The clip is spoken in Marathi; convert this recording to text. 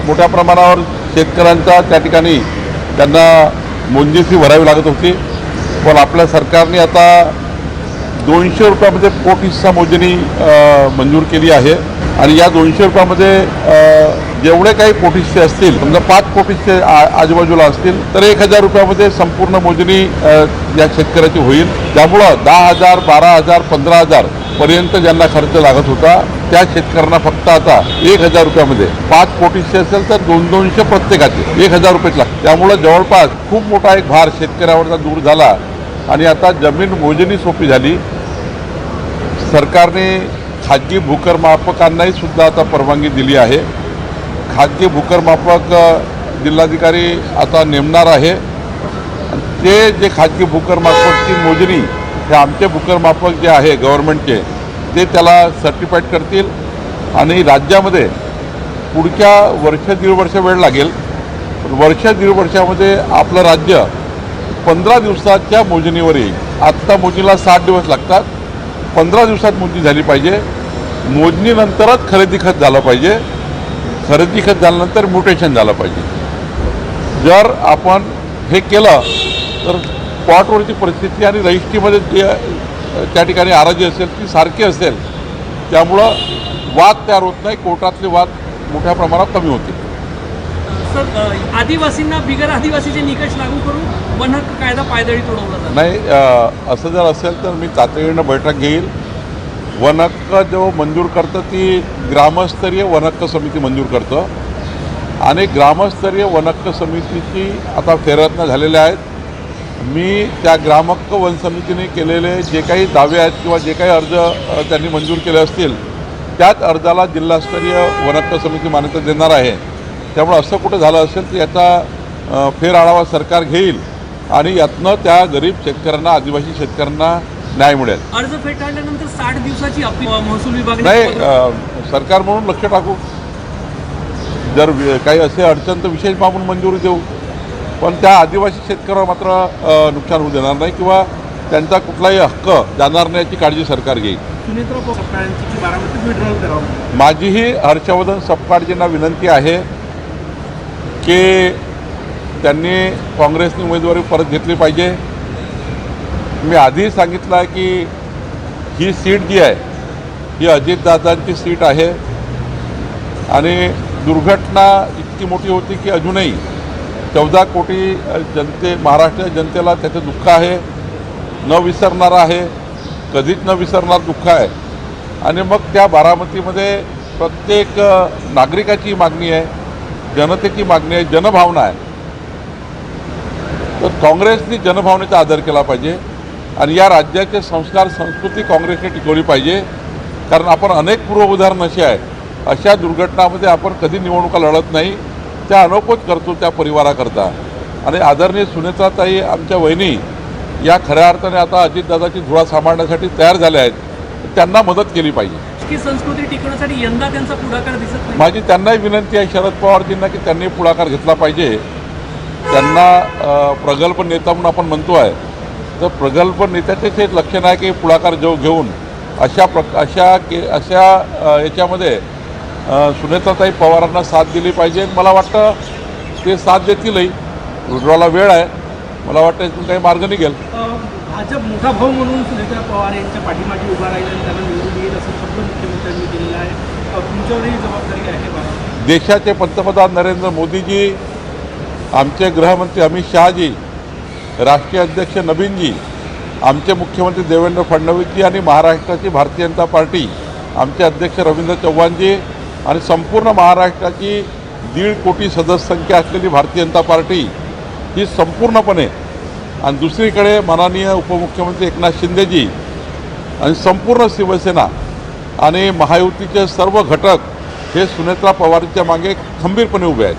मोठ्या प्रमाणावर शेतकऱ्यांचा त्या ठिकाणी त्यांना मोजणी फी भरावी लागत होती, पण आपल्या सरकारने आता 200 रुपयामध्ये पोट हिस्सा मोजणी मंजूर केली आहे आणि या 200 रुपयामध्ये जेवढे काही पोट हिस्से असतील, समजा 5 पोट हिस्से आजूबाजूला असतील तर 1000 रुपयामध्ये संपूर्ण मोजणी या शेतकऱ्याची होईल। त्यामुळं 10,000, 12,000, 15,000 पर्यंत ज्यांना खर्च लागत होता त्या शेतकऱ्यांना फक्त आता 1000 रुपयामध्ये 5 पोट हिस्से असेल तर 200 प्रत्येकाचे 1000 रुपयेच लागतात। त्यामुळं जवळपास खूप मोठा एक भार शेतकऱ्यावरचा दूर झाला आणि आता जमीन मोजणी सोपी झाली। सरकारने खाजगी भूकरमापकांनाही सुद्धा आता परवानगी दिली आहे। खाजगी भूकरमापक जिल्हाधिकारी आता नेमणार आहे। ते जे खाजगी भूकरमापकची मोजणी हे आमचे भूकरमापक जे आहे गव्हर्नमेंटचे ते त्याला सर्टिफाईड करतील आणि राज्यामध्ये पुढच्या वर्ष दीड वर्ष वेळ लागेल। वर्ष दीड वर्षामध्ये आपलं राज्य 15 दिवसाच्या मोजणीवर येईल। आत्ता मोजणीला 60 दिवस लागतात, 15 दिवसात मोजणी झाली पाहिजे। मोजणीनंतरच खरेदी खत झालं पाहिजे, खरेदी खत झाल्यानंतर म्युटेशन झालं पाहिजे। जर आपण हे केलं तर स्पॉटवरची परिस्थिती आणि रजिस्ट्रीमध्ये जे त्या ठिकाणी आराजी असेल ती सारखी असेल, त्यामुळं वाद तयार होत नाही, कोर्टातले वाद मोठ्या प्रमाणात कमी होतील। सर, आदिवासींना बिगर आदिवासीचे निकष लागू करून वन हक्क कायदा पायदळी तोडवला जातो नाही, असं जर असेल तर मी तातडीनं बैठक घेईल। वन हक्क जो मंजूर करतं ती ग्रामस्तरीय वन हक्क समिती मंजूर करतं आणि ग्रामस्तरीय वन हक्क समितीची आता फेररचना झालेल्या आहेत। मी त्या ग्रामहक्क वन समितीने केलेले जे काही दावे आहेत किंवा जे काही अर्ज त्यांनी मंजूर केले असतील त्याच अर्जाला जिल्हास्तरीय वन हक्क समिती मान्यता देणार आहे। त्यामुळे असं कुठं झालं असेल तर याचा फेरआढावा सरकार घेईल आणि यातनं त्या गरीब शेतकऱ्यांना, आदिवासी शेतकऱ्यांना न्याय मिळेल। अर्ज फेटाळल्यानंतर 60 दिवसाची महसूल विभाग नाही, सरकार म्हणून लक्ष टाकू, जर काही असे अडचण तर विशेष मागून मंजुरी देऊ, पण त्या आदिवासी शेतकऱ्यांना मात्र नुकसान होऊ देणार नाही किंवा त्यांचा कुठलाही हक्क जाणार नाही याची काळजी सरकार घेईल। माझीही हर्षवर्धन सपकाळजींना विनंती आहे की त्यांनी काँग्रेसने उमेदवारी परत घेतली पाहिजे। मी आधी सांगितलं आहे की ही सीट जी आहे ही अजितदादांची सीट आहे आणि दुर्घटना इतकी मोठी होती की अजूनही 14 कोटी महाराष्ट्र जनतेला त्याचं दुःख आहे, न विसरणारं आहे, कधीच न विसरणार दुःख आहे। आणि मग त्या बारामतीमध्ये प्रत्येक नागरिकाची मागणी आहे, जनतेची मागणी आहे, जनभावना आहे। तर काँग्रेसने जनभावनेचा आदर केला पाहिजे आणि या राज्याचे संस्कार संस्कृती काँग्रेसने टिकवली पाहिजे, कारण आपण अनेक पूर्व उदाहरण असे आहे अशा दुर्घटनामध्ये आपण कधी निवडणुका लढत नाही, त्या अनोखोच करतो त्या परिवाराकरता। आणि आदरणीय सुनेत्राताई आमच्या वहिनी या खऱ्या अर्थाने आता अजितदादाची धुळा सांभाळण्यासाठी तयार झाल्या आहेत, त्यांना मदत केली पाहिजे। की संस्कृती टिकवण्यासाठी यंदा त्यांचा पुढाकार दिसत नाही। माझी त्यांनाही विनंती आहे शरद पवारजींना की त्यांनी पुढाकार घेतला पाहिजे। त्यांना प्रगल्भ नेता म्हणून आपण म्हणतो आहे, तर प्रगल्भ नेत्याचेच एक लक्षण आहे की पुढाकार घेऊन अशा याच्यामध्ये सुनेत्राताई पवारांना साथ दिली पाहिजे। मला वाटतं ते साथ देतीलही, विड्रॉला वेळ आहे, मला वाटतं इथून काही मार्ग निघेल। भाजप मोठा भाऊ म्हणून सुनेत्रा पवार यांच्या पाठीमागे उभा राहील आणि त्यांना निवडून येईल असं शब्द मुख्यमंत्र्यांनी दिलेला आहे, तुमच्यावरही जबाबदारी आहे का? देशाचे पंतप्रधान नरेंद्र मोदीजी, आमचे गृहमंत्री अमित शहाजी, राष्ट्रीय अध्यक्ष नवीनजी, आमचे मुख्यमंत्री देवेंद्र फडणवीसजी आणि महाराष्ट्राची भारतीय जनता पार्टी, आमचे अध्यक्ष रवींद्र चव्हाणजी आणि संपूर्ण महाराष्ट्राची 1.5 कोटी सदस्य संख्या असलेली भारतीय जनता पार्टी ही संपूर्णपणे, आणि दुसरीकडे माननीय उपमुख्यमंत्री एकनाथ शिंदेजी आणि संपूर्ण शिवसेना आणि महायुतीचे सर्व घटक हे सुनेत्रा पवारच्या मागे खंबीरपणे उभे आहेत।